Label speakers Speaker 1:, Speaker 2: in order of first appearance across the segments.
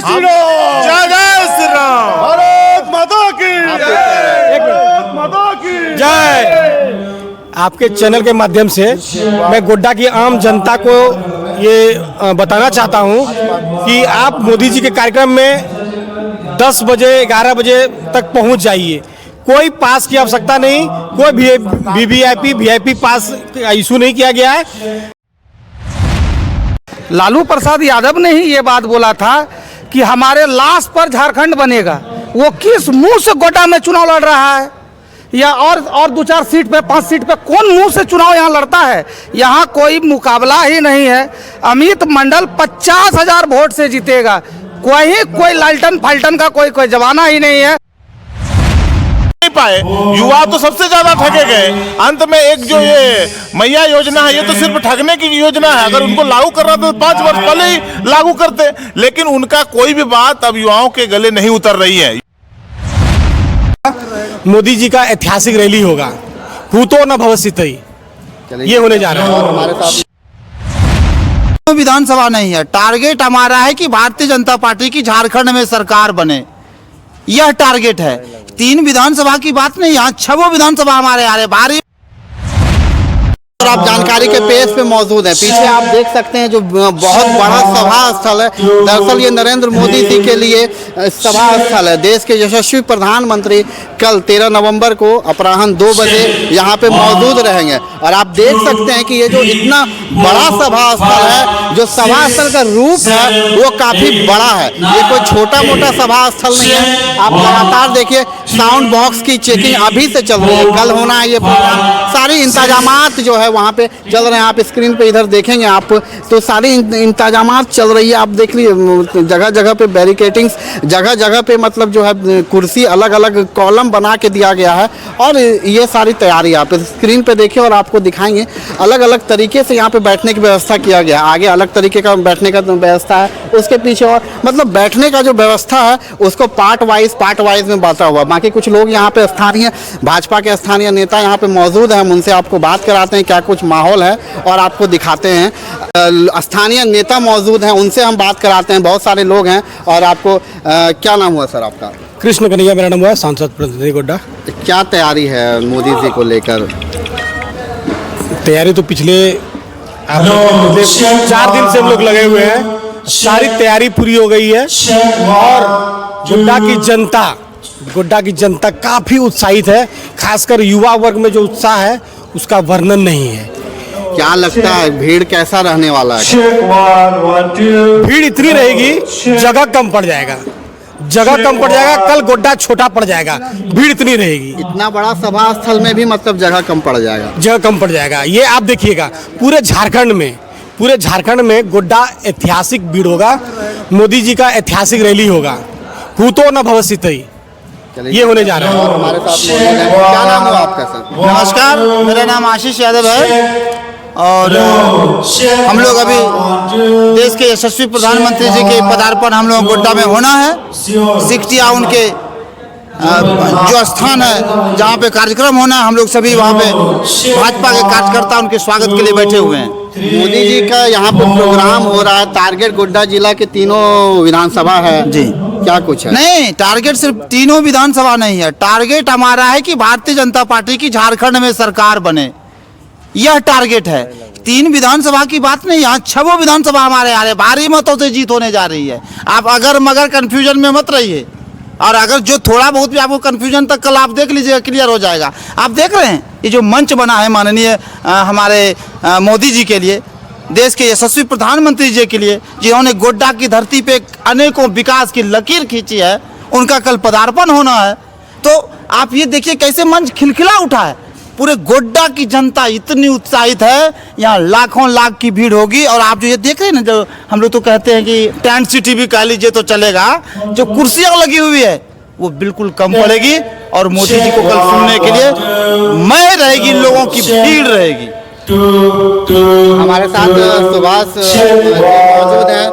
Speaker 1: श्री राम,
Speaker 2: जय जय श्री राम,
Speaker 1: भारत माता की जय, भारत माता की
Speaker 3: जय। आपके चैनल के माध्यम से मैं गोड्डा की आम जनता को ये बताना चाहता हूँ कि आप मोदी जी के कार्यक्रम में 10 बजे 11 बजे तक पहुँच जाइए। कोई पास की आवश्यकता नहीं, कोई वीवीआईपी पास इशू नहीं किया गया है।
Speaker 4: लालू प्रसाद यादव ने ही ये बात बोला था कि हमारे लाश पर झारखंड बनेगा। वो किस मुंह से गोड्डा में चुनाव लड़ रहा है? या और 2-4 सीट पे 5 सीट पे कौन मुंह से चुनाव यहाँ लड़ता है? यहाँ कोई मुकाबला ही नहीं है। अमित मंडल 50,000 वोट से जीतेगा। कोई लालटन फाल्टन का कोई जमाना ही नहीं है।
Speaker 2: नहीं पाए युवा तो सबसे ज्यादा ठगे गए। अंत में एक जो ये मैया योजना है, ये तो सिर्फ ठगने की योजना है। अगर उनको लागू करना तो 5 वर्ष पहले ही लागू करते, लेकिन उनका कोई भी बात अब युवाओं के गले नहीं उतर रही है।
Speaker 3: मोदी जी का ऐतिहासिक रैली होगा, भूतो न भविष्यति, ये होने जा रहा है।
Speaker 1: हमारे साथ
Speaker 5: विधानसभा नहीं है, टारगेट हमारा है कि भारतीय जनता पार्टी की झारखंड में सरकार बने, यह टारगेट है। 3 विधानसभा की बात नहीं, यहाँ 6 विधानसभा हमारे आ रहे भारी। और आप जानकारी के पेज पे मौजूद है। पीछे आप देख सकते हैं जो बहुत बड़ा सभा स्थल है। दरअसल ये नरेंद्र मोदी जी के लिए सभा स्थल है। देश के यशस्वी प्रधानमंत्री कल 13 नवंबर को अपराह्न 2 बजे यहाँ पे मौजूद रहेंगे। और आप देख सकते हैं कि ये जो इतना बड़ा सभा स्थल है, जो सभा स्थल का रूप है वो काफी बड़ा है। ये कोई छोटा मोटा सभा स्थल नहीं है। आप लगातार देखिए, साउंड बॉक्स की चेकिंग अभी से चल रही है। कल होना है ये प्रोग्राम, सारी इंतजामात जो है वहाँ पे चल रहे हैं। आप स्क्रीन पे इधर देखेंगे आप, तो सारी इंतजामात चल रही है। आप देख लीजिए, जगह जगह पे बैरिकेटिंग्स, जगह जगह पे मतलब जो है कुर्सी अलग अलग कॉलम बना के दिया गया है। और ये सारी तैयारी आप स्क्रीन पे देखिए और आपको दिखाएंगे। अलग अलग तरीके से यहाँ पे बैठने की व्यवस्था किया गया है। आगे अलग तरीके का बैठने का व्यवस्था है, उसके पीछे और मतलब बैठने का जो व्यवस्था है उसको पार्ट वाइज में बांटा हुआ। बाकी कुछ लोग यहाँ पे स्थानीय भाजपा के स्थानीय नेता यहाँ पे मौजूद हैं। हम उनसे आपको बात कराते हैं क्या कुछ माहौल है और आपको दिखाते हैं। स्थानीय नेता मौजूद हैं, उनसे हम बात कराते हैं। बहुत सारे लोग हैं। और आपको क्या नाम हुआ सर आपका?
Speaker 3: कृष्ण कन्हैया मेरा नाम हुआ, सांसद प्रतिनिधि गोड्डा।
Speaker 5: क्या तैयारी है मोदी जी को लेकर?
Speaker 3: तैयारी तो पिछले 4 दिन से हम लोग लगे हुए हैं। सारी तैयारी पूरी हो गई है और गोड्डा की जनता काफ़ी उत्साहित है। खासकर युवा वर्ग में जो उत्साह है उसका वर्णन नहीं है।
Speaker 5: क्या लगता है भीड़ कैसा रहने वाला है?
Speaker 3: भीड़ इतनी रहेगी, जगह कम पड़ जाएगा। कल गोड्डा छोटा पड़ जाएगा, भीड़ इतनी रहेगी।
Speaker 5: इतना बड़ा सभा स्थल में भी मतलब जगह कम पड़ जाएगा।
Speaker 3: ये आप देखिएगा, पूरे झारखंड में गोड्डा ऐतिहासिक भीड़ होगा। मोदी जी का ऐतिहासिक रैली होगा, भूतो न भविष्यति, ये होने जा रहा है।
Speaker 5: हमारे साथ मौजूद हैं। क्या नाम हुआ आपका सर? नमस्कार, मेरा नाम आशीष यादव है। और हम लोग अभी देश के यशस्वी प्रधानमंत्री जी के पदार्पण हम लोग गोड्डा में होना है। सिकटिया उनके जो स्थान है जहाँ पे कार्यक्रम होना है, हम लोग सभी वहाँ पे भाजपा के कार्यकर्ता उनके स्वागत के लिए बैठे हुए हैं। मोदी जी का यहाँ पे प्रोग्राम हो रहा है। टारगेट गोड्डा जिला के 3 विधानसभा है जी, क्या कुछ है? नहीं, टारगेट सिर्फ 3 विधानसभा नहीं है, टारगेट हमारा है कि भारतीय जनता पार्टी की झारखंड में सरकार बने, यह टारगेट है। 3 विधानसभा की बात नहीं, यहाँ 6 विधानसभा हमारे आ रहे। भारी मतों से जीत होने जा रही है। आप अगर मगर कंफ्यूजन में मत रहिए। और अगर जो थोड़ा बहुत भी आपको कंफ्यूजन तक कल आप देख लीजिएगा, क्लियर हो जाएगा। आप देख रहे हैं ये जो मंच बना है माननीय हमारे मोदी जी के लिए, देश के यशस्वी प्रधानमंत्री जी के लिए, जिन्होंने गोड्डा की धरती पे अनेकों विकास की लकीर खींची है, उनका कल पदार्पण होना है। तो आप ये देखिए कैसे मंच खिलखिला उठा है। पूरे गोड्डा की जनता इतनी उत्साहित है, यहाँ लाखों लाख की भीड़ होगी। और आप जो ये देख रहे हैं ना, जो हम लोग तो कहते हैं कि टेंट सिटी भी कह लीजिए तो चलेगा, जो कुर्सियाँ लगी हुई है वो बिल्कुल कम पड़ेगी। और मोदी जी को कल सुनने के लिए मैं रहेगी, लोगों की भीड़ रहेगी। हमारे साथ सुभाष मौजूद है।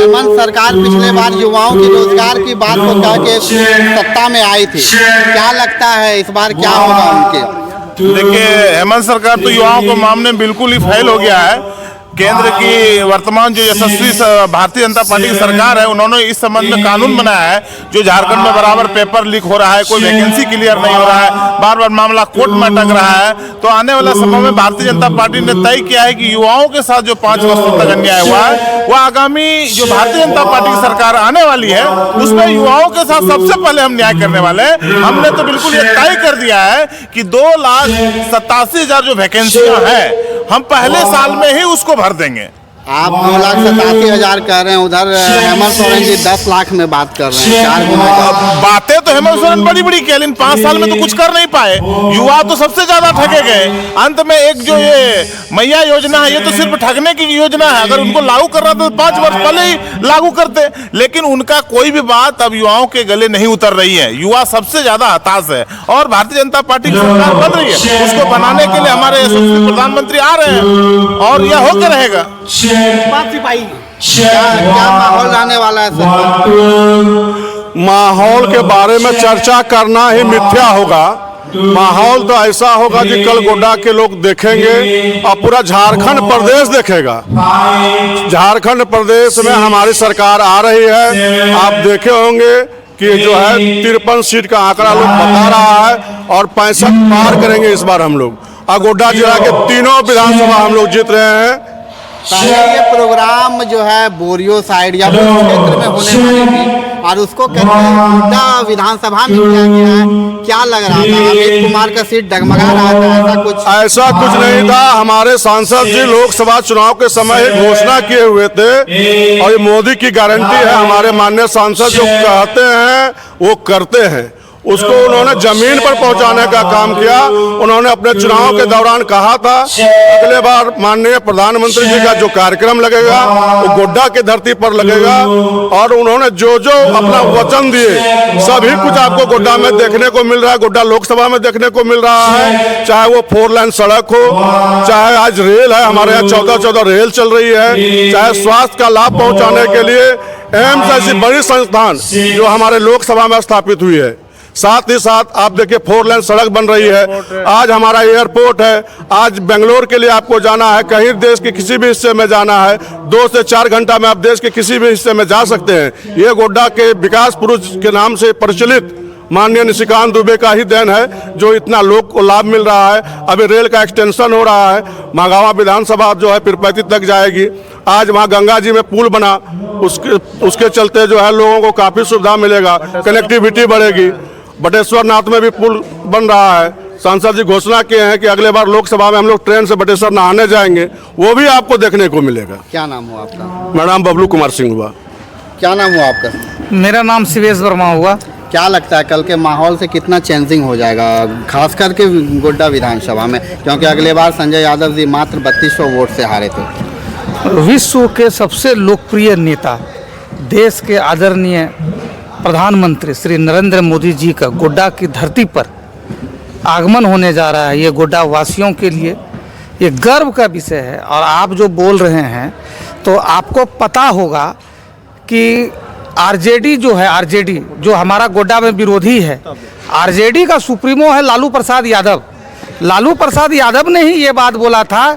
Speaker 5: हेमंत सरकार पिछले बार युवाओं के रोजगार की बात को कह के सत्ता में आई थी, क्या लगता है इस बार क्या होगा उनके?
Speaker 2: देखिए, हेमंत सरकार तो युवाओं को मामले में बिल्कुल ही फेल हो गया है। केंद्र की वर्तमान जो यशस्वी भारतीय जनता पार्टी की सरकार है, उन्होंने इस संबंध में कानून बनाया है। जो झारखंड में बराबर पेपर लीक हो रहा है, कोई वैकेंसी क्लियर नहीं हो रहा है, बार बार मामला कोर्ट में अटक रहा है, तो आने वाला समय में भारतीय जनता पार्टी ने तय किया है कि युवाओं के साथ जो 5 वर्षों तक अन्याय हुआ है, वह आगामी जो भारतीय जनता पार्टी की सरकार आने वाली है, उसमें युवाओं के साथ सबसे पहले हम न्याय करने वाले हैं। हमने तो बिल्कुल ये तय कर दिया है कि 2,87,000 जो वैकेंसियां हैं, हम पहले साल में ही उसको भर देंगे।
Speaker 5: आप 2,87,000 कह रहे हैं, उधर हेमंत सोरेन जी 10 लाख में बात कर रहे हैं। 4 गुना
Speaker 2: बातें तो हेमंत सोरेन बड़ी बड़ी किया, लेकिन 5 साल में तो कुछ कर नहीं पाए। युवा तो सबसे ज्यादा ठगे गए। अंत में एक जो ये मैया योजना है, ये तो सिर्फ ठगने की योजना है। अगर उनको लागू करना तो 5 वर्ष पहले ही लागू करते, लेकिन उनका कोई भी बात अब युवाओं के गले नहीं उतर रही है। युवा सबसे ज्यादा हताश है और भारतीय जनता पार्टी की सरकार बन रही है। उसको बनाने के लिए हमारे यशस्वी प्रधानमंत्री आ रहे हैं और यह होकर रहेगा।
Speaker 5: क्या माहौल रहने वाला है सर?
Speaker 1: माहौल के बारे में चर्चा करना ही मिथ्या होगा। माहौल तो ऐसा होगा कि कल गोड्डा के लोग देखेंगे और पूरा झारखंड प्रदेश देखेगा। झारखंड प्रदेश में हमारी सरकार आ रही है। आप देखे होंगे कि जो है 53 सीट का आंकड़ा लोग बता रहा है और 65 पार करेंगे इस बार हम लोग। और गोड्डा जिला के तीनों विधानसभा हम लोग जीत रहे हैं।
Speaker 5: पहले ये प्रोग्राम जो है बोरियो साइड या फिर क्षेत्र में होने वाली थी और उसको गोड्डा विधानसभा में किया गया है। क्या लग रहा था? अमित कुमार का सीट डगमगा रहा था?
Speaker 1: ऐसा कुछ नहीं था। हमारे सांसद जी लोकसभा चुनाव के समय ही घोषणा किए हुए थे और ये मोदी की गारंटी है। हमारे माननीय सांसद जो कहते हैं वो करते हैं। उसको उन्होंने जमीन पर पहुंचाने का काम किया। उन्होंने अपने चुनाव के दौरान कहा था अगले बार माननीय प्रधानमंत्री जी का जो कार्यक्रम लगेगा वो गोड्डा की धरती पर लगेगा। और उन्होंने जो जो अपना वचन दिए सभी कुछ आपको गोड्डा में देखने को मिल रहा है। गोड्डा लोकसभा में देखने को मिल रहा है, चाहे वो 4 लाइन सड़क हो, चाहे आज रेल है, हमारे यहाँ 14 रेल चल रही है, चाहे स्वास्थ्य का लाभ पहुँचाने के लिए एम्स ऐसी बड़ी संस्थान जो हमारे लोकसभा में स्थापित हुई है। साथ ही साथ आप देखिए 4 लाइन सड़क बन रही है। आज हमारा एयरपोर्ट है। आज बेंगलोर के लिए आपको जाना है, कहीं देश के किसी भी हिस्से में जाना है, 2 से 4 घंटा में आप देश के किसी भी हिस्से में जा सकते हैं। ये गोड्डा के विकास पुरुष के नाम से प्रचलित माननीय निशिकांत दुबे का ही देन है जो इतना लोग को लाभ मिल रहा है। अभी रेल का एक्सटेंशन हो रहा है। मागावा विधानसभा जो है पीरपैती तक जाएगी। आज वहाँ गंगा जी में पुल बना, उसके चलते जो है लोगों को काफ़ी सुविधा मिलेगा, कनेक्टिविटी बढ़ेगी। बटेश्वर नाथ में भी पुल बन रहा है। सांसद जी घोषणा किए हैं कि अगले बार लोकसभा में हम लोग ट्रेन से बटेश्वर नहाने जाएंगे, वो भी आपको देखने को मिलेगा।
Speaker 5: क्या नाम हुआ आपका?
Speaker 1: मेरा नाम बबलू कुमार सिंह हुआ।
Speaker 5: क्या नाम हुआ आपका?
Speaker 4: मेरा नाम शिवेश वर्मा हुआ।
Speaker 5: क्या लगता है कल के माहौल से कितना चेंजिंग हो जाएगा, खास करके गोड्डा विधानसभा में, क्योंकि अगले बार संजय यादव जी मात्र 3200 वोट से हारे थे।
Speaker 4: विश्व के सबसे लोकप्रिय नेता, देश के आदरणीय प्रधानमंत्री श्री नरेंद्र मोदी जी का गोड्डा की धरती पर आगमन होने जा रहा है। ये गोड्डा वासियों के लिए ये गर्व का विषय है। और आप जो बोल रहे हैं तो आपको पता होगा कि आरजेडी जो है, आरजेडी जो हमारा गोड्डा में विरोधी है, आरजेडी का सुप्रीमो है लालू प्रसाद यादव। लालू प्रसाद यादव ने ही ये बात बोला था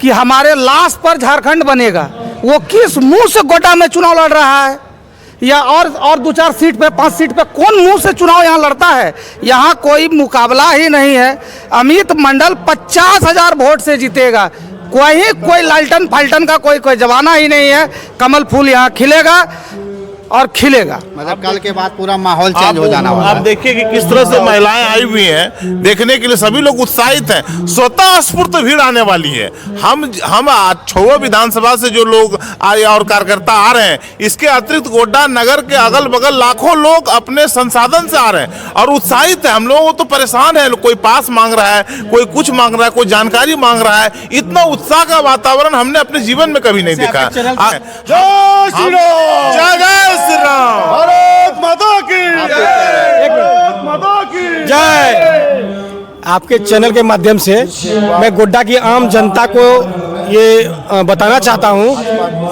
Speaker 4: कि हमारे लाश पर झारखंड बनेगा। वो किस मुंह से गोड्डा में चुनाव लड़ रहा है? या और 2-4 सीट पे 5 सीट पे कौन मुंह से चुनाव यहाँ लड़ता है? यहाँ कोई मुकाबला ही नहीं है। अमित मंडल 50,000 वोट से जीतेगा। कोई लालटन फाल्टन का कोई जमाना ही नहीं है। कमल फूल यहाँ खिलेगा और खिलेगा।
Speaker 5: मतलब कल के बाद पूरा माहौल चेंज हो जाना वाला
Speaker 2: आप
Speaker 5: है।
Speaker 2: देखिए कि किस तरह से महिलाएं आई हुई हैं देखने के लिए। सभी लोग उत्साहित हैं। स्वतः स्फूर्त भीड़ आने वाली है। हम 6 विधानसभा से जो लोग आए और कार्यकर्ता आ रहे हैं, इसके अतिरिक्त गोड्डा नगर के अगल बगल लाखों लोग अपने संसाधन से आ रहे हैं और उत्साहित है। हम लोग तो परेशान है, कोई पास मांग रहा है, कोई कुछ मांग रहा है, कोई जानकारी मांग रहा है। इतना उत्साह का वातावरण हमने अपने जीवन में कभी नहीं देखा।
Speaker 1: जय श्री राम।
Speaker 2: जय श्री राम।
Speaker 1: भारत माता की
Speaker 3: जय। आपके चैनल के माध्यम से मैं गोड्डा की आम जनता को ये बताना चाहता हूँ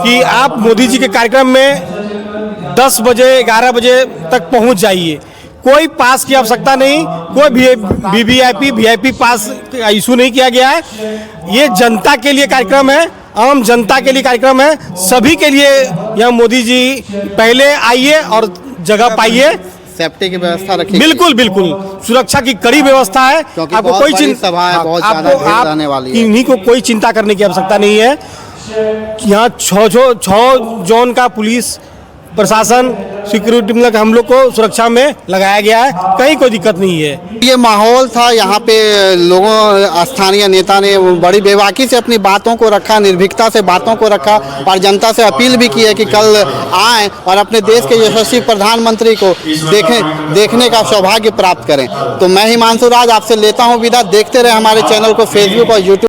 Speaker 3: कि आप मोदी जी के कार्यक्रम में 10 बजे 11 बजे तक पहुँच जाइए। कोई पास की आवश्यकता नहीं, कोई वीवीआईपी पास इशू नहीं किया गया है। ये जनता के लिए कार्यक्रम है आम जनता के लिए कार्यक्रम है, सभी के लिए यह मोदी जी पहले आइए और जगह पाइए।
Speaker 5: सेफ्टी की व्यवस्था रखी
Speaker 3: बिल्कुल बिल्कुल, सुरक्षा की कड़ी व्यवस्था है।
Speaker 5: क्योंकि
Speaker 3: आपको
Speaker 5: बहुत
Speaker 3: कोई
Speaker 5: बड़ी
Speaker 3: चिंता,
Speaker 5: सभा है, बहुत ज्यादा
Speaker 3: आपको
Speaker 5: भीड़ रहने वाली है।
Speaker 3: इन्हीं को कोई चिंता करने की आवश्यकता नहीं है। यहाँ 6 जोन का पुलिस प्रशासन सिक्योरिटी मतलब हम लोग को सुरक्षा में लगाया गया है, कहीं कोई दिक्कत नहीं है।
Speaker 5: ये माहौल था, यहाँ पे लोगों स्थानीय नेता ने बड़ी बेबाकी से अपनी बातों को रखा, निर्भीकता से बातों को रखा और जनता से अपील भी की है कि कल आएं और अपने देश के यशस्वी प्रधानमंत्री को देखने का सौभाग्य प्राप्त करें। तो मैं हिमांशु राज आपसे लेता हूँ विदा। देखते रहे हमारे चैनल को फेसबुक और यूट्यूब